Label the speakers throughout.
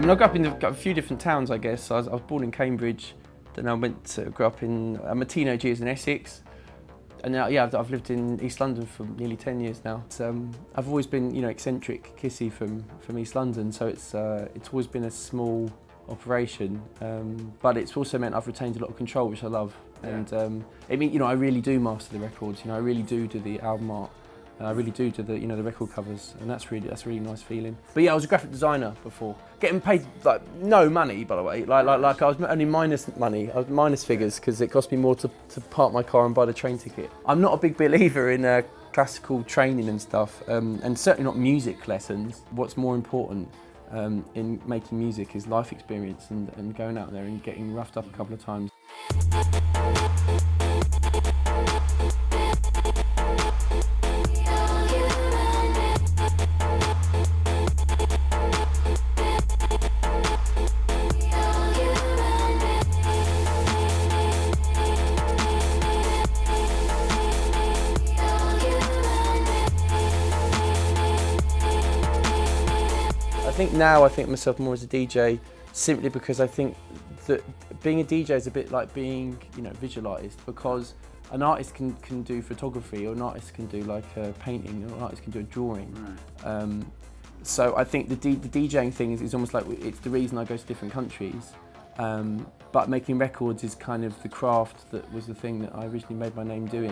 Speaker 1: I mean, I grew up in a few different towns, I guess. I was born in Cambridge, then I grew up in my teenage years in Essex, and now, yeah, I've lived in East London for nearly 10 years now. I've always been, eccentric Kissy from East London, so it's always been a small operation, but it's also meant I've retained a lot of control, which I love. Yeah. And I mean, I really do master the records. I really do the album art. I really do the the record covers, and that's a really nice feeling. But yeah, I was a graphic designer before, getting paid like no money, by the way. Like I was only minus money. I was minus figures because it cost me more to park my car and buy the train ticket. I'm not a big believer in classical training and stuff, and certainly not music lessons. What's more important in making music is life experience and going out there and getting roughed up a couple of times. I think myself more as a DJ, simply because I think that being a DJ is a bit like being, visual artist, because an artist can do photography, or an artist can do like a painting, or an artist can do a drawing. Right. So I think the DJing thing is almost like it's the reason I go to different countries. But making records is kind of the craft that was the thing that I originally made my name doing.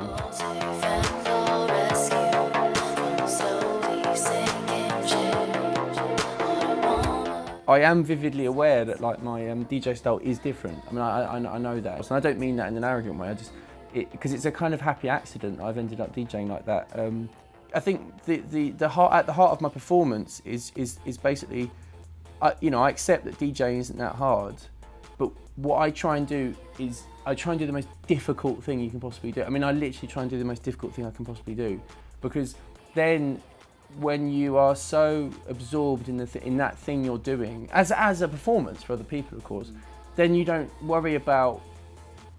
Speaker 1: I am vividly aware that like my DJ style is different. I mean, I know that, and I don't mean that in an arrogant way. Because it's a kind of happy accident I've ended up DJing like that. I think the heart at the heart of my performance is basically, I accept that DJing isn't that hard, but what I try and do is I try and do the most difficult thing you can possibly do. I mean, I literally try and do the most difficult thing I can possibly do, because then, when you are so absorbed in that thing you're doing, as a performance for other people, of course, then you don't worry about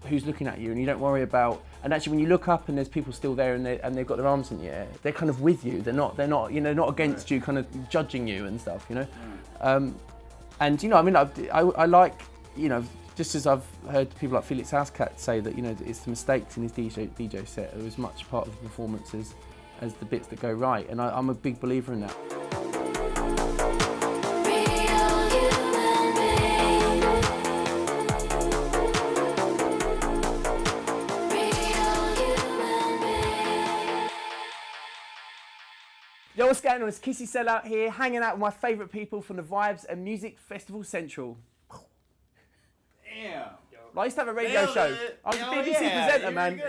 Speaker 1: who's looking at you, and you don't worry about. And actually, when you look up and there's people still there and they've got their arms in the air, they're kind of with you. They're not not against you, kind of judging you and stuff. And I mean, I like, just as I've heard people like Felix Housecat say that it's the mistakes in his DJ set are as much part of the performance as the bits that go right, and I'm a big believer in that. Yo, what's going on? It's Kissy SellOut here, hanging out with my favourite people from the Vibes and Music Festival Central.
Speaker 2: Damn.
Speaker 1: I used to have a radio show. I was a BBC presenter, man.